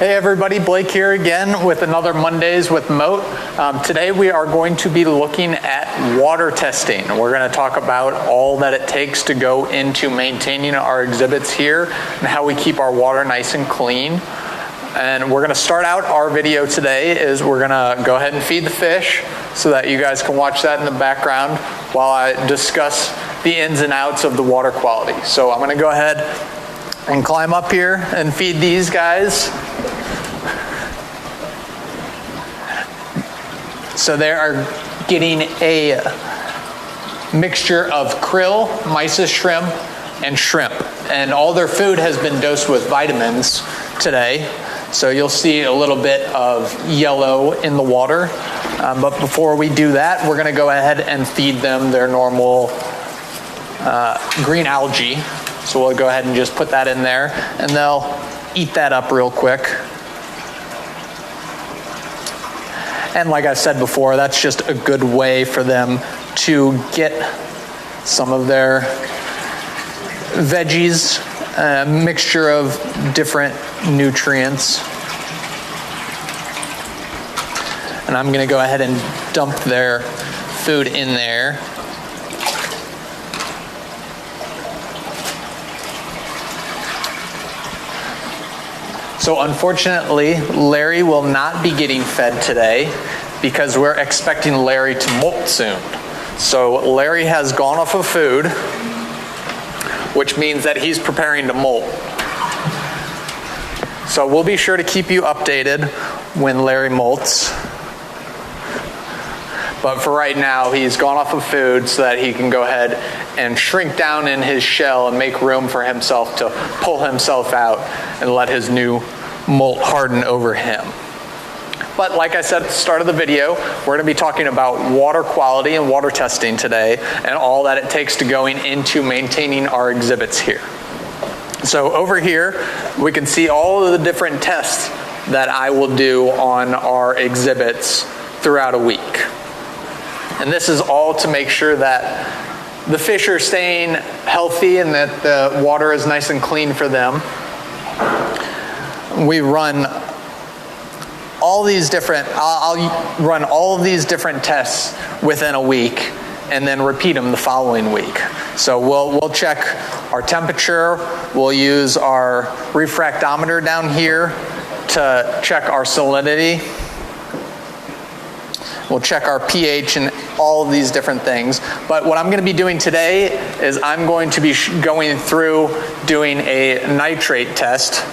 Hey everybody, Blake here again with another Mondays with Mote. Today we are going to be looking at water testing. We're going to talk about all that it takes to go into maintaining our exhibits here and how we keep our water nice and clean. And we're going to start out our video today is we're going to go ahead and feed the fish so that you guys can watch that in the background while I discuss the ins and outs of the water quality. So I'm going to go ahead and climb up here and feed these guys. So they are getting a mixture of krill, mysis shrimp, and shrimp. And all their food has been dosed with vitamins today. So you'll see a little bit of yellow in the water. But before we do that, we're going to go ahead and feed them their normal green algae. So we'll go ahead and just put that in there, and they'll eat that up real quick. And like I said before, that's just a good way for them to get some of their veggies, a mixture of different nutrients. And I'm going to go ahead and dump their food in there. So unfortunately, Larry will not be getting fed today because we're expecting Larry to molt soon. So Larry has gone off of food, which means that he's preparing to molt. So we'll be sure to keep you updated when Larry molts. But for right now, he's gone off of food so that he can go ahead and shrink down in his shell and make room for himself to pull himself out and let his new molt harden over him. But like I said at the start of the video, we're going to be talking about water quality and water testing today and all that it takes to going into maintaining our exhibits here. So over here, we can see all of the different tests that I will do on our exhibits throughout a week. And this is all to make sure that the fish are staying healthy and that the water is nice and clean for them. We run all these different, I'll run all of these different tests within a week and then repeat them the following week. So we'll check our temperature, we'll use our refractometer down here to check our salinity. We'll check our pH and all of these different things. But what I'm going to be doing today is I'm going to be going through doing a nitrate test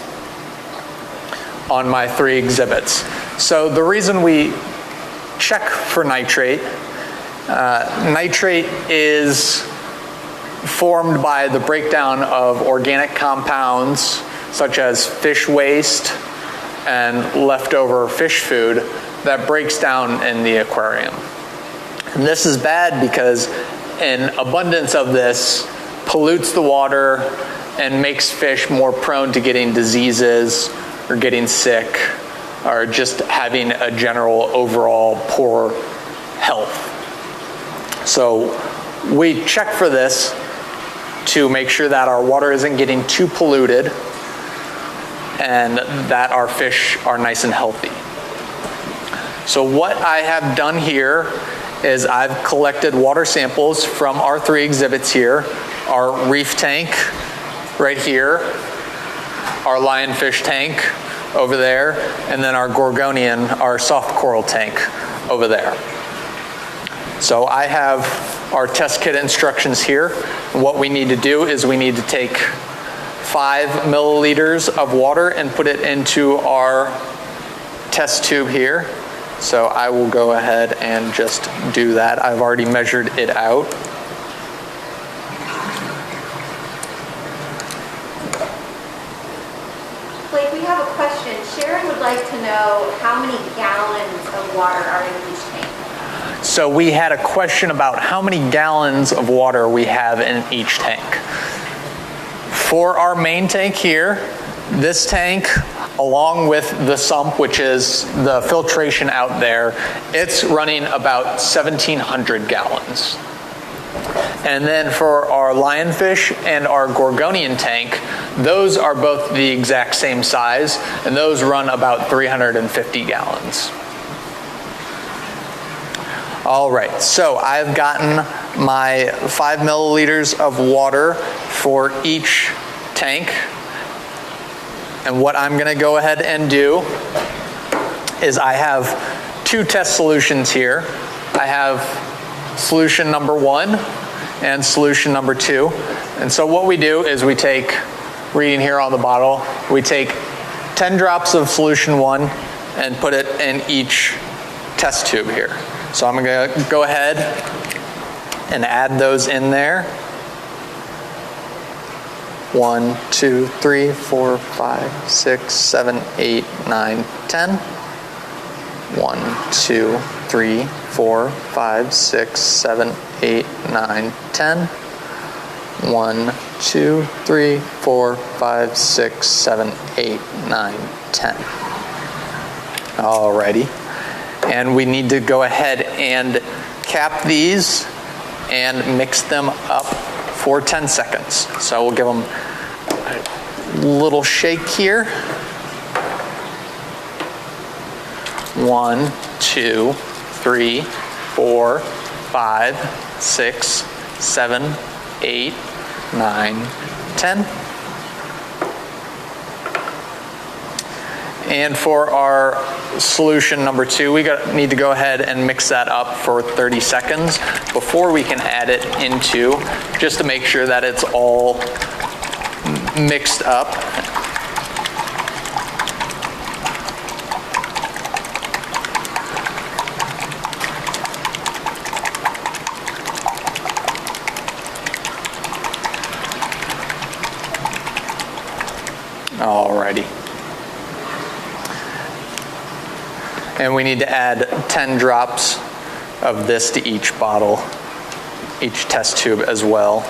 on my 3 exhibits. So the reason we check for nitrate, nitrate is formed by the breakdown of organic compounds such as fish waste and leftover fish food that breaks down in the aquarium. And this is bad because an abundance of this pollutes the water and makes fish more prone to getting diseases or getting sick or just having a general overall poor health. So we check for this to make sure that our water isn't getting too polluted and that our fish are nice and healthy. So what I have done here is I've collected water samples from our 3 exhibits here, our reef tank right here, our lionfish tank over there, and then our gorgonian, our soft coral tank over there. So I have our test kit instructions here. And what we need to do is we need to take 5 milliliters of water and put it into our test tube here. So I will go ahead and just do that. I've already measured it out. Blake, we have a question. Sharon would like to know how many gallons of water are in each tank. So we had a question about how many gallons of water we have in each tank. For our main tank here, this tank, along with the sump, which is the filtration out there, it's running about 1,700 gallons. And then for our lionfish and our gorgonian tank, those are both the exact same size, and those run about 350 gallons. All right, so I've gotten my 5 milliliters of water for each tank. And what I'm going to go ahead and do is I have 2 test solutions here. I have solution number 1 and solution number 2. And so what we do is we take, reading here on the bottle, we take 10 drops of solution 1 and put it in each test tube here. So I'm going to go ahead and add those in there. 1, 2, 3, 4, 5, 6, 7, 8, 9, 10. 1, 2, 3, 4, 5, 6, 7, 8, 9, 10. 1, 2, 3, 4, 5, 6, 7, 8, 9, 10. Alrighty. And we need to go ahead and cap these and mix them up for 10 seconds. So we'll give them a little shake here. 1, 2, 3, 4, 5, 6, 7, 8, 9, 10. And for our solution number 2, we need to go ahead and mix that up for 30 seconds before we can add it into, just to make sure that it's all mixed up. Alrighty. And we need to add 10 drops of this to each bottle, each test tube as well.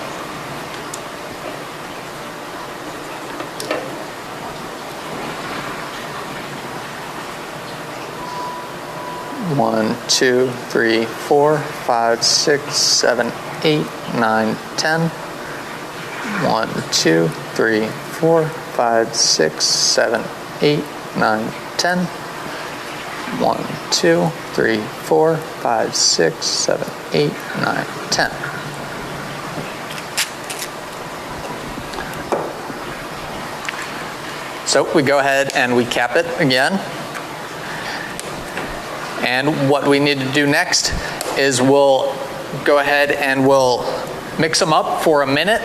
One, 2, 3, 4, 5, 6, 7, 8, 9, 10. 1, 2, 3, 4, 5, 6, 7, 8, 9, 10. 1, 2, 3, 4, 5, 6, 7, 8, 9, 10. So we go ahead and we cap it again. And what we need to do next is we'll go ahead and we'll mix them up for a minute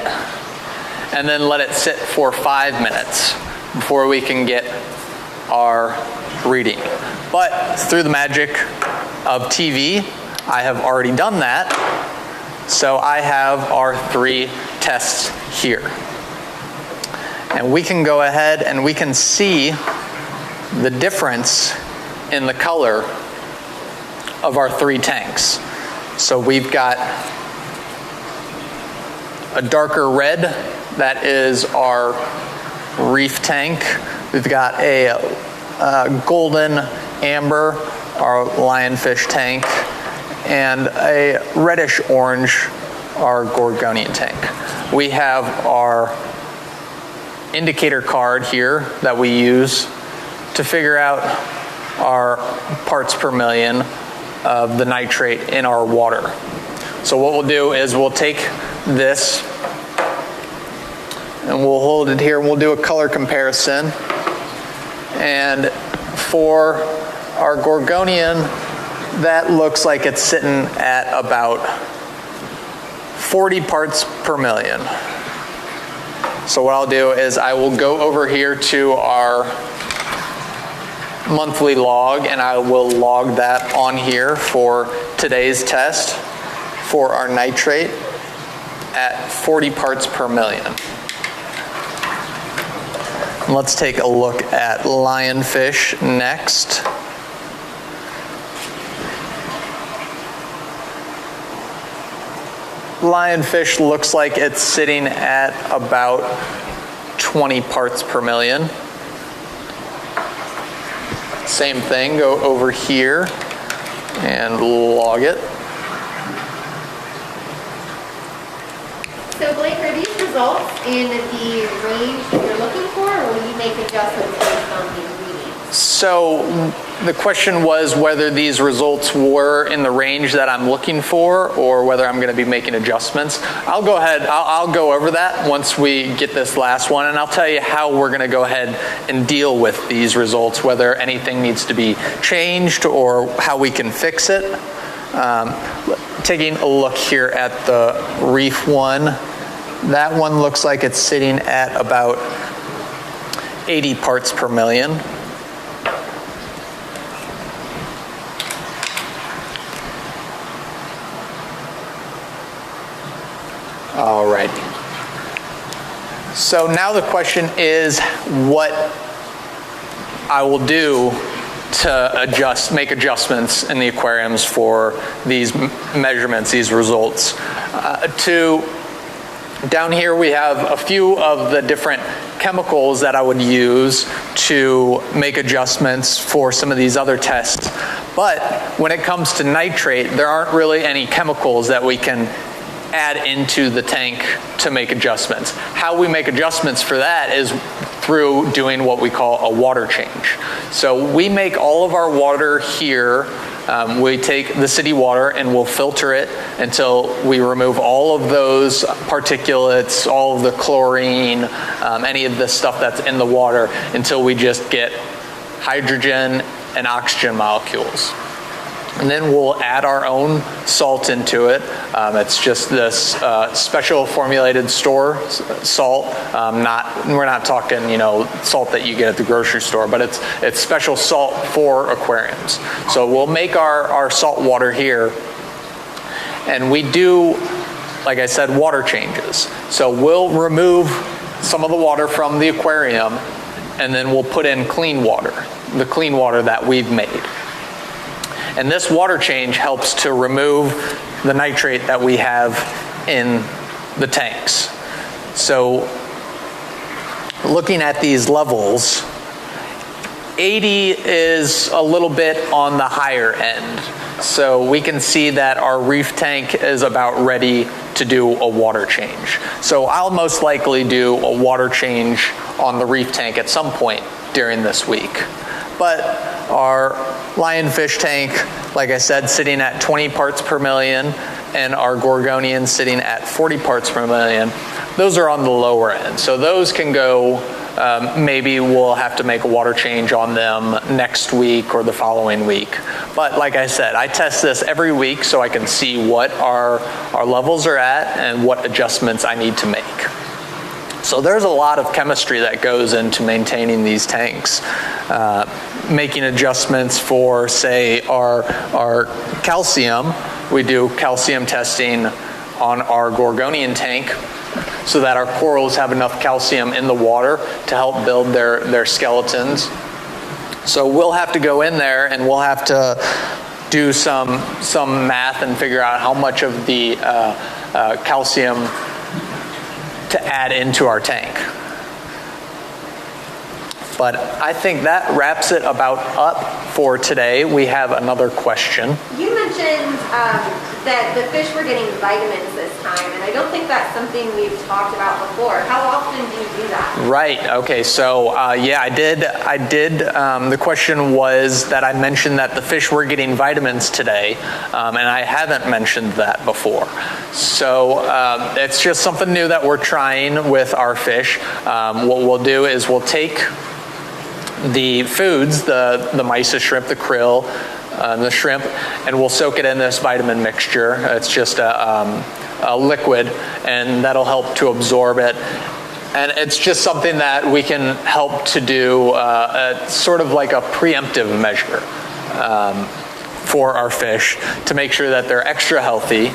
and then let it sit for 5 minutes before we can get our reading. But through the magic of TV, I have already done that. So I have our 3 tests here. And we can go ahead and we can see the difference in the color of our 3 tanks. So we've got a darker red, that is our reef tank. We've got a golden amber, our lionfish tank, and a reddish orange, our gorgonian tank. We have our indicator card here that we use to figure out our parts per million of the nitrate in our water. So what we'll do is we'll take this and we'll hold it here and we'll do a color comparison. And for our gorgonian, that looks like it's sitting at about 40 parts per million. So what I'll do is I will go over here to our monthly log and I will log that on here for today's test for our nitrate at 40 parts per million. Let's take a look at lionfish next. Lionfish looks like it's sitting at about 20 parts per million. Same thing, go over here and log it. results in the range that you're looking for, or will you make adjustments based on these readings? So the question was whether these results were in the range that I'm looking for or whether I'm going to be making adjustments. I'll go ahead, I'll go over that once we get this last one, and I'll tell you how we're going to go ahead and deal with these results, whether anything needs to be changed or how we can fix it. Taking a look here at the reef one, that one looks like it's sitting at about 80 parts per million. All right. So now the question is what I will do to make adjustments in the aquariums for these measurements, these results. Down here we have a few of the different chemicals that I would use to make adjustments for some of these other tests. But when it comes to nitrate, there aren't really any chemicals that we can add into the tank to make adjustments. How we make adjustments for that is through doing what we call a water change. So we make all of our water here, we take the city water and we'll filter it until we remove all of those particulates, all of the chlorine, any of the stuff that's in the water, until we just get hydrogen and oxygen molecules. And then we'll add our own salt into it. It's just this special formulated store salt. We're not talking, salt that you get at the grocery store, but it's special salt for aquariums. So we'll make our salt water here, and we do, like I said, water changes. So we'll remove some of the water from the aquarium, and then we'll put in clean water, the clean water that we've made. And this water change helps to remove the nitrate that we have in the tanks. So looking at these levels, 80 is a little bit on the higher end. So we can see that our reef tank is about ready to do a water change. So I'll most likely do a water change on the reef tank at some point during this week. But our lionfish tank, like I said, sitting at 20 parts per million, and our gorgonian sitting at 40 parts per million, those are on the lower end. So those can go, maybe we'll have to make a water change on them next week or the following week. But like I said, I test this every week so I can see what our levels are at and what adjustments I need to make. So there's a lot of chemistry that goes into maintaining these tanks. Making adjustments for, say, our calcium. We do calcium testing on our gorgonian tank so that our corals have enough calcium in the water to help build their skeletons. So we'll have to go in there and we'll have to do some math and figure out how much of the calcium to add into our tank. But I think that wraps it about up for today. We have another question. You mentioned that the fish were getting vitamins this time, and I don't think that's something we've talked about before. How often do you do that? Right. Okay. So yeah, I did. The question was that I mentioned that the fish were getting vitamins today, and I haven't mentioned that before. So it's just something new that we're trying with our fish. What we'll do is we'll take the foods, the mysis shrimp, the krill, the shrimp, and we'll soak it in this vitamin mixture. It's just a liquid, and that'll help to absorb it. And it's just something that we can help to do sort of like a preemptive measure for our fish to make sure that they're extra healthy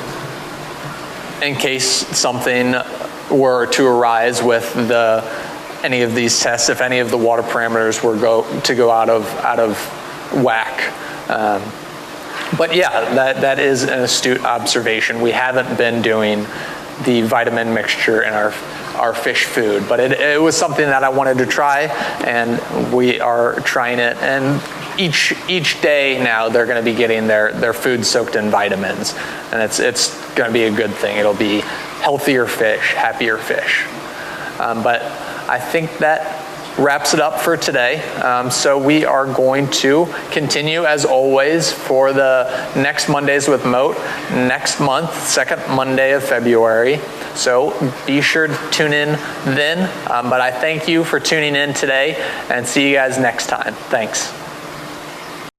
in case something were to arise with any of these tests, if any of the water parameters were to go out of whack. But yeah, that is an astute observation. We haven't been doing the vitamin mixture in our fish food, but it was something that I wanted to try, and we are trying it. And each day now they're going to be getting their food soaked in vitamins, and it's going to be a good thing. It'll be healthier fish, happier fish. But I think that wraps it up for today. So we are going to continue as always for the next Mondays with Mote next month, second Monday of February. So be sure to tune in then. But I thank you for tuning in today and see you guys next time. Thanks.